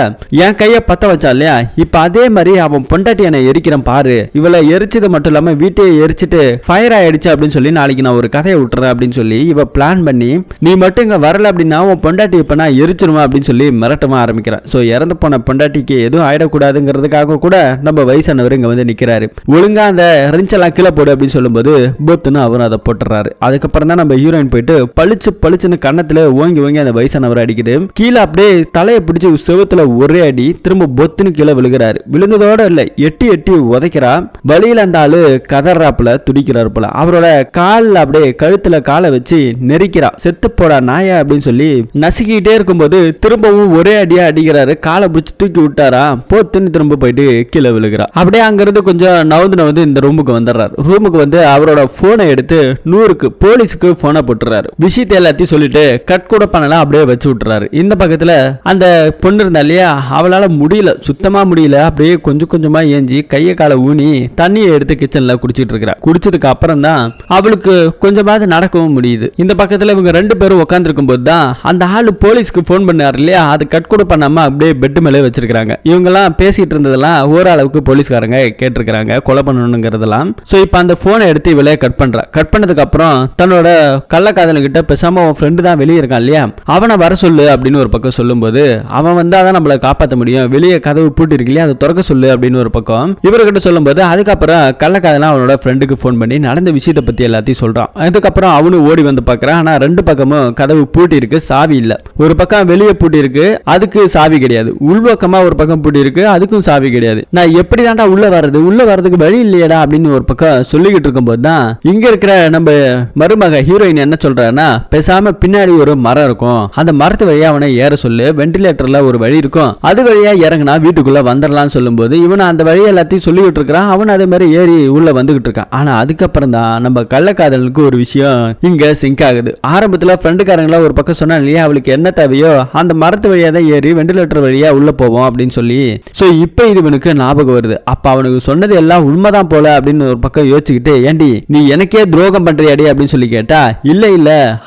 என் கைய பத்த வச்சா இல்லையா, இப்ப அதே மாதிரி அவன் பொண்டாட்டி என்ன எரிக்கிறான் பாரு, இவளை எரிச்சது மட்டும் இல்லாம வீட்டையே எரிச்சிட்டு ஃபயர் ஆயிடுச்சு அப்படின்னு சொல்லி நாளைக்கு நான் ஒரு கதையை விட்டுறேன் அப்படின்னு சொல்லி இவ பிளான் பண்ணி, நீ மட்டும் இங்க வரல அப்படின்னா உன் பொண்டாட்டி இப்ப நான் எரிச்சிருவேன் அப்படின்னு சொல்லி மிரட்டமா ஆரம்பிக்கிறான். சோ இறந்து போன பொண்டாட்டிக்கு எதுவும் ஆயிடக்கூடாதுங்கிறதுக்காக கூட நம்ம வயசானவர் இங்க வந்து நிக்கிறாரு. ஒழுங்கா அந்த ரிஞ்செல்லாம் கீழே போடு அப்படின்னு சொல்லும்போது பொத்துன்னு அவரும் அதை போட்டுறாரு. அதுக்கப்புறம் தான் நம்ம ஹீரோயின் போயிட்டு பளிச்சுன்னு கண்ணத்துல ஓங்கி அந்த வயசானவர் அடிக்குது. கீழே அப்படியே தலையை பிடிச்சு செவத்துல ஒரே அடி, திரும்ப பொத்துன்னு கீழே விழுகிறாரு. விழுந்ததோட இல்ல, எட்டி உதைக்கிறா. வழியில அந்த ஆளு கதறாப்புல துடிக்கிறாரு போல. அவரோட காலில் அப்படியே கழுத்துல காலை வச்சு நெரிக்கிறா. செத்து போடா நாயா அப்படின்னு சொல்லி நசுக்கிட்டே இருக்கும்போது திரும்பவும் ஒரே அடியா அடிக்கிறாரு. காலை பிடிச்சி தூக்கி விட்டாரா, போத்துன்னு திரும்ப போயிட்டு கீழே விழுகிறா. அப்படியே அங்கிருந்து கொஞ்சம் நவுந்து இந்த ரூமுக்கு வந்துடுறாரு. ரூமுக்கு வந்து அவரோட போனை எடுத்து 100க்கு போலீஸுக்கு போனை போட்டுறாரு. விஷயத்தை எல்லாத்தையும் சொல்லிட்டு கட் கூட பண்ணலாம் அப்படியே வச்சு விட்டுறாரு. இந்த பக்கத்துல அந்த பொண்ணு இருந்தா இல்லையா, அவளால முடியல, சுத்தமா முடியல. அப்படியே கொஞ்சமா ஏஞ்சி கைய காலை ஊனி தண்ணியை எடுத்து கிச்சன்ல குடிச்சிட்டு இருக்கிறா. குடிச்சதுக்கு அப்புறம் தான் அவளுக்கு கொஞ்சமாவது நடக்கவும் முடியுது. இந்த பக்கத்துல இவங்க 2 பேரும் உட்கார்ந்து இருக்கும் போது தான் அந்த ஆளு போலீஸ்க்கு போன் பண்ணாரு இல்லையா, அது கட் கூட பண்ணாம அப்படியே பெட் மேலே வச்சிருக்காங்க. இவங்க எல்லாம் பேசிட்டு இருந்ததெல்லாம் ஓரளவுக்கு போலீஸ்காரங்க கேட்டிருக்காங்க, கொலை பண்ணணுங்கிறதெல்லாம். சோ இப்ப அந்த போனை எடுத்து இவளே கட் பண்றா. கட் பண்ணதுக்கு அப்புறம் தன்னோட கள்ளக்காதல கிட்ட பேசாம அவன் ஃப்ரெண்டு தான் வெளியே இருக்கான் இல்லையா, அவனை வர சொல்லு அப்படின்னு ஒரு பக்கம் சொல்லும்போது, அவன் வந்தாதான் நம்மளை காப்பாற்ற முடியும், வெளியே கதவு பூட்டி இருக்கு இல்லையா, அதை திறக்க சொல்லு அப்படின்னு ஒரு பக்கம் இவர்கிட்ட சொல்லும்போது, அதுக்கப்புறம் கள்ளக்காதலாம் அவனோட ஃப்ரெண்டுக்கு போன் பண்ணி நடந்த விஷயத்தை பத்தி எல்லாத்தையும் சொல்றான். அதுக்கப்புறம் அவனு ஓடி வந்து பாக்குறான். ஆனா 2 பக்கமும் கதவு பூட்டி இருக்கு, சாவி இல்ல. ஒரு பக்கம் வெளியே பூட்டி இருக்கு, அதுக்கு சாவி கிடையாது. உள்பக்கமா ஒரு பக்கம் பூட்டி இருக்கு, அதுக்கும் சாவி கிடையாது. நான் எப்படி தாண்டா உள்ள வர்றதுக்கு வழி இல்லையடா அப்படின்னு ஒரு பக்கம் சொல்லிக்கிட்டு இருக்கும்போது தான் இங்க இருக்கிற நம்ம மருமக ஹீரோயின் என்ன சொல்றாருன்னா, பேசாம பின்னாடி ஒரு மரம் இருக்கும், அந்த மரத்து வழியா அவனை ஏற சொல்லு, வெண்டிலேட்டர்ல ஒரு வழி இருக்கும், அது வழியா இறங்கினா வீட்டுக்குள்ள வந்துடலாம் சொல்லும்போது இவன் அந்த வழியை எல்லாத்தையும் சொல்லிக்கிட்டு இருக்கிறான். அவன் அதே மாதிரி ஏறி உள்ள வந்துகிட்டு இருக்கான். ஆனா அதுக்கப்புறம் தான் நம்ம கள்ளக்காதலுக்கு ஒரு விஷயம் இங்க சிங்க் ஆகுது. ஆரம்பத்துல ஃப்ரெண்டுக்காரங்களா ஒரு பக்கம் சொன்னா இல்லையா, அவளுக்கு என்ன தேவையோ அந்த மரத்து வழியா தான் ஏறி வெண்டிலேட்டர் வழியா உள்ள போவோம் அப்படின்னு சொல்லி, சோ இப்ப இது இவனுக்கு ஞாபகம் வருது. அப்ப அவனுக்கு சொன்னது எல்லாம் உண்மைதான் போல அப்படின்னு ஒரு பக்கம் யோசிச்சுக்கிட்டு, ஏண்டி நீ எனக்கே துரோகம் பண்றியாடி அப்படின்னு சொல்லி கேட்டா, இல்ல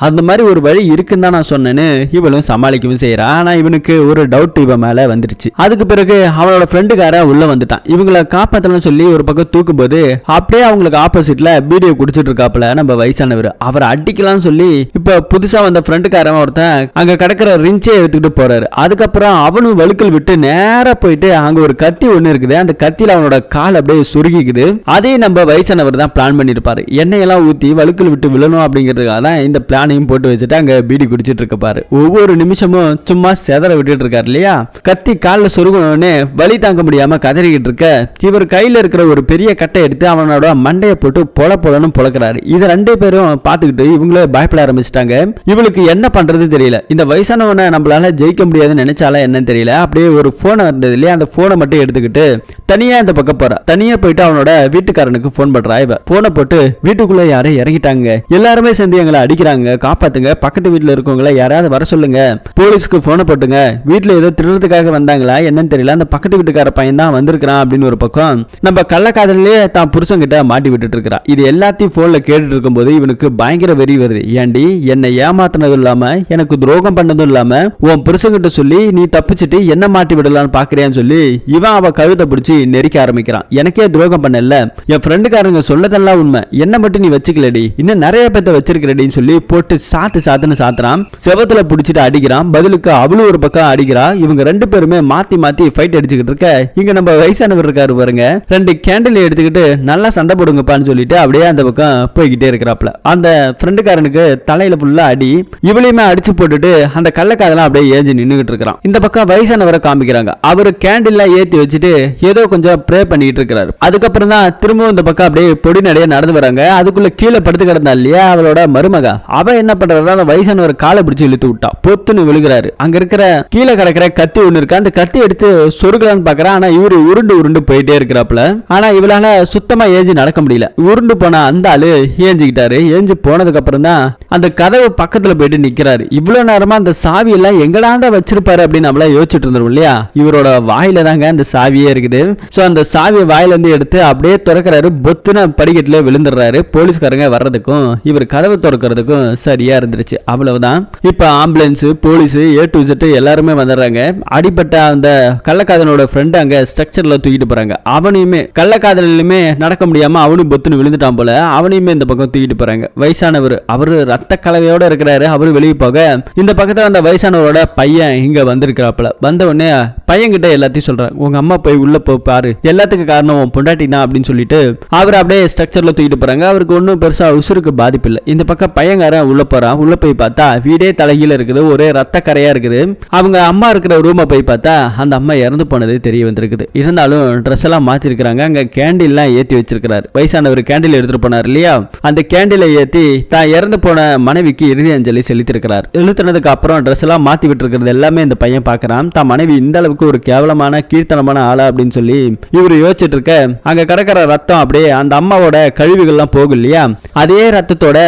அந்த மாதிரி ஒரு வழி இருக்குன்னு தான் நான் சொன்னேன்னு இவளும் சமாளிக்கவும் செய்யறா. ஆனா இவனுக்கு ஒரு டவுட் இவன் மேல வந்துருச்சு. அதுக்கு பிறகு அவனோட ஃப்ரெண்டுக்கார உள்ள வந்துட்டான். இவங்களை காப்பாத்தணும்னு சொல்லி ஒரு பக்கம் தூக்கும் போது அப்படியே அவங்களுக்கு ஆப்போசிட்ல பீடியோ குடிச்சிட்டு இருக்காப்புல நம்ம வயசானவர். அவரை அடிக்கலாம்னு சொல்லி இப்ப புதுசா வந்த ஃப்ரெண்டுக்காரன் ஒருத்தன் அங்க கிடக்கிற ரிஞ்சே எடுத்துக்கிட்டு போறாரு. அதுக்கப்புறம் அவனும் வழுக்கல் விட்டு நேரா போயிட்டு அங்க ஒரு கத்தி ஒண்ணு இருக்குது, அந்த கத்தியில அவனோட கால் அப்படியே சுருகிக்குது. அதே நம்ம வயசானவர் தான் பிளான் பண்ணிருப்பாரு. எண்ணெயெல்லாம் ஊத்தி வழுக்கல் விட்டு விழணும் அப்படிங்கிறதுக்காக தான் இந்த பிளானையும் போட்டு வச்சுட்டு அங்க பீடி குடிச்சிட்டு இருப்பாரு. ஒவ்வொரு நிமிஷமும் சும்மா செதற விட்டுட்டு இருக்காரு இல்லையா. கத்தி காலில் சொருகணும்னு வலி தாங்க முடியாம கதறிக்கிட்டு இருக்க இவர் கையில இருக்கிற ஒரு பெரிய கட்டை எடுத்து அவனோட மண்டையை போட்டு பொலன்னு பொழக்கிறாரு. இதை 2 பேரும் பார்த்துக்கிட்டு இவங்களே பயப்பட ஆரம்பிச்சிட்டாங்க. இவளுக்கு என்ன பண்றது தெரியல. இந்த வயசானவனை நம்மளால ஜெயிக்க முடியாதுன்னு நினைச்சால என்னன்னு தெரியல. அப்படியே ஒரு போன் இருந்தது இல்லையா, அந்த போனை மட்டும் எடுத்துக்கிட்டு தனியா இந்த பக்கம் போறா. தனியா போயிட்டு அவனோட வீட்டுக்காரனுக்கு போன் பண்றா. இவ போனை போட்டு வீட்டுக்குள்ள யாரும் இறங்கிட்டாங்க, எல்லாருமே சேர்ந்து எங்களை அடிக்கிறாங்க, காப்பாத்துங்க, பக்கத்து வீட்டுல இருக்கவங்கள யாராவது வர சொல்லுங்க, போலீஸ்க்கு போனை போட்டுங்க, வீட்டுல ஏதோ திருடுறதுக்காக வந்தாங்களா என்னன்னு தெரியல, அந்த பக்கத்து வீட்டுக்கார பையன் தான் வந்திருக்கான் அப்படின்னு ஒரு பக்கம் நம்ம கள்ளக்காதலே தான் புருஷன் கிட்ட மாட்டி விட்டுட்டு இருக்கிறா. இது எல்லாத்தையும் போன்ல கேட்டுட்டு இருக்கும்போது இவனுக்கு பயங்கர வெறி வருது. ஏண்டி என்னை ஏமாத்தினதும் இல்லாம எனக்கு துரோகம் பண்ணதும் இல்லாம உன் புருஷன் கிட்ட சொல்லி நீ தப்பிச்சுட்டு என்ன மாட்டி விடலான்னு பாக்குறியான்னு சொல்லி இவன் அவ கழுத்தை பிடிச்சி நெரிக்க ஆரம்பிக்கிறான். எனக்கே துரோகம் பண்ணல, என் ஃப்ரெண்டுக்காரங்க சொல்லதெல்லாம் உண்மை, என்ன மட்டும் நீ வச்சுக்கலடி, இன்னும் நிறைய பேத்த வச்சிருக்கிறடின்னு சொல்லி போட்டு சாத்துன்னு சாத்துறான். செவத்துல பிடிச்சிட்டு அடிக்கிறான். பதிலுக்கு அவளும் ஒரு பக்கம் அடிக்கிறா. இவங்க 2 பேருமே மாத்தி ஃபைட் அடிச்சுக்கிட்டு இருக்க இங்க நம்ம வயசானவர் இருக்காரு பாருங்க, 2 கேண்டில் எடுத்துக்கிட்டு நல்லா சண்டை போடுங்கப்பான்னு சொல்லிட்டு அப்படியே அந்த பக்கம் போய்கிட்டே இருக்கிறாப்ல. அந்த ஃப்ரெண்டுக்காரனுக்கு தலையில ஃபுல்லா அடி, இவளையுமே அடிச்சு போட்டுட்டு அந்த கள்ளக்காதெல்லாம் அப்படியே ஏஞ்சி நின்னுகிட்டு இருக்கிறான். இந்த பக்கம் வயசானவரை காமிக்கிறாங்க. அவரு கேண்டில் ஏத்தி வச்சுட்டு ஏதோ கொஞ்சம் ப்ரே பண்ணிட்டு இருக்கிறாரு. அதுக்கப்புறம் தான் திரும்பவும் இந்த பக்கம் அப்படியே பொடி நடைய நடந்து வராங்க. அதுக்குள்ள கீழே படுத்து கிடந்தா இல்லையா அவளோட மருமக, அவ என்ன பண்றதா அந்த வயசானவர் காலை பிடிச்சு இழுத்து விட்டா. பொத்துன்னு விழுகிறாரு. அங்க இருக்கிற கீழே கிடக்கிற கத்தி ஒண்ணு இருக்கு, அந்த கத்தி எடுத்து சொருகலான்னு பாக்குறா. ஆனா இவரு உருண்டு போயிட்டே இருக்கிறாப்ல. ஆனா இவளால சுத்தமா ஏஞ்சி நடக்க முடியல. உருண்டு போன அந்த ஆளு ஏஞ்சிக்கிட்டாரு. ஏஞ்சி போனதுக்கு அப்புறம் தான் அந்த கதவு பக்கத்துல போயிட்டு போயிட்டு நிக்கிறாரு. இவ்வளவு நேரமா அந்த சாவி எல்லாம் எங்கடாண்டா வச்சிருப்பாரு அப்படின்னு நம்மள யோசிச்சுட்டு இருந்தோம் இல்லையா. இவரோட வாயில தாங்க அந்த சாவியே இருக்குது. சோ அந்த சாவியை வாயில இருந்து எடுத்து அப்படியே திறக்கிறாரு. பொத்துன படிக்கட்டுல விழுந்துடுறாரு. போலீஸ்காரங்க வர்றதுக்கும் இவர் கதவு திறக்கிறதுக்கும் சரியா இருந்துருச்சு. அவ்வளவுதான். இப்ப ambulance, police, A to Z எல்லாருமே வந்துடுறாங்க. அடிப்பட்ட அந்த கள்ளக்காதலோட ஃப்ரெண்ட் அங்க ஸ்ட்ரக்சர்ல தூக்கிட்டு போறாங்க. அவனையுமே கள்ளக்காதலுமே நடக்க முடியாம அவனும் பொத்துன்னு விழுந்துட்டான் போல. அவனையுமே இந்த பக்கம் தூக்கிட்டு போறாங்க. வயசானவர், அவரு ரத்த கலவையோட இருக்கிறாரு. அவரு வெளியே போக இந்த பக்கத்துல அந்த வயசானவரோட பையன் இங்க வந்திருக்கிறாப்புல. வந்த உடனே பையன் கிட்ட எல்லாத்தையும் சொல்றாங்க, உங்க அம்மா போய் உள்ள போய் பாரு, எல்லாத்துக்கும் காரணம் உன் பொண்டாட்டி தான் அப்படின்னு சொல்லிட்டு அவர் அப்படியே ஸ்ட்ரக்சர்ல தூக்கிட்டு போறாங்க. அவருக்கு ஒன்றும் பெருசா உசுருக்கு பாதிப்பு இல்லை. இந்த பக்கம் பையன்காரன் உள்ள போறான். உள்ள போய் பார்த்தா வீடே தலைகீழ இருக்குது. ஒரே ரத்த கரையா இருக்குது. அவங்க அம்மா இருக்கிற ரூமை போய் பார்த்தா அந்த அம்மா இறந்து போனது தெரிய வந்திருக்குது. இருந்தாலும் ட்ரெஸ் எல்லாம் மாத்திருக்கிறாங்க. அங்க கேண்டில் எல்லாம் ஏத்தி வச்சிருக்கிறாரு. வயசானவர் கேண்டில் எடுத்துட்டு போனார் இல்லையா, அந்த கேண்டிலை ஏத்தி தான் இறந்து போன மனைவிக்கு இறுதி அஞ்சலி செலுத்திருக்கிறார். எழுத்துனதுக்கு அப்புறம் ட்ரெஸ் எல்லாம் மாத்தி விட்டு இருக்கிறது எல்லாமே இந்த பையன் பாக்குறான். தான் மனைவி இந்த அளவுக்கு ஒரு கேவலமான கீழ்த்தனமான ஆளா அப்படின்னு சொல்லி இவரு யோசிச்சுட்டு இருக்க, அங்க கிடக்கிற ரத்தம் அப்படியே அந்த அம்மாவோட கழிவுகள்லாம் போகும் இல்லையா, அதே ரத்தத்தோட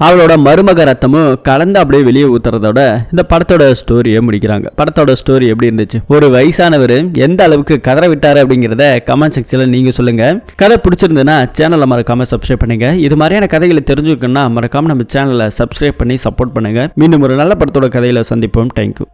அவளோட மருமக ரத்தமும் கலந்து அப்படியே வெளியே ஊத்துறதோட இந்த படத்தோட ஸ்டோரியை முடிக்கிறாங்க. படத்தோட ஸ்டோரி எப்படி இருந்துச்சு, ஒரு வயசானவர் எந்த அளவுக்கு கதற விட்டாரு அப்படிங்கிறத கமெண்ட் செக்ஷன்ல நீங்க சொல்லுங்க. கதை பிடிச்சிருந்ததுன்னா சேனலை மறக்காம சப்ஸ்கிரைப் பண்ணுங்க. இது மாதிரியான கதைகளை தெரிஞ்சுக்கணும்னா மறக்காம நம்ம சேனலை சப்ஸ்கிரைப் பண்ணி சப்போர்ட் பண்ணுங்க. மீண்டும் ஒரு நல்ல படத்தோட கதையில சந்திப்போம். தேங்க்யூ.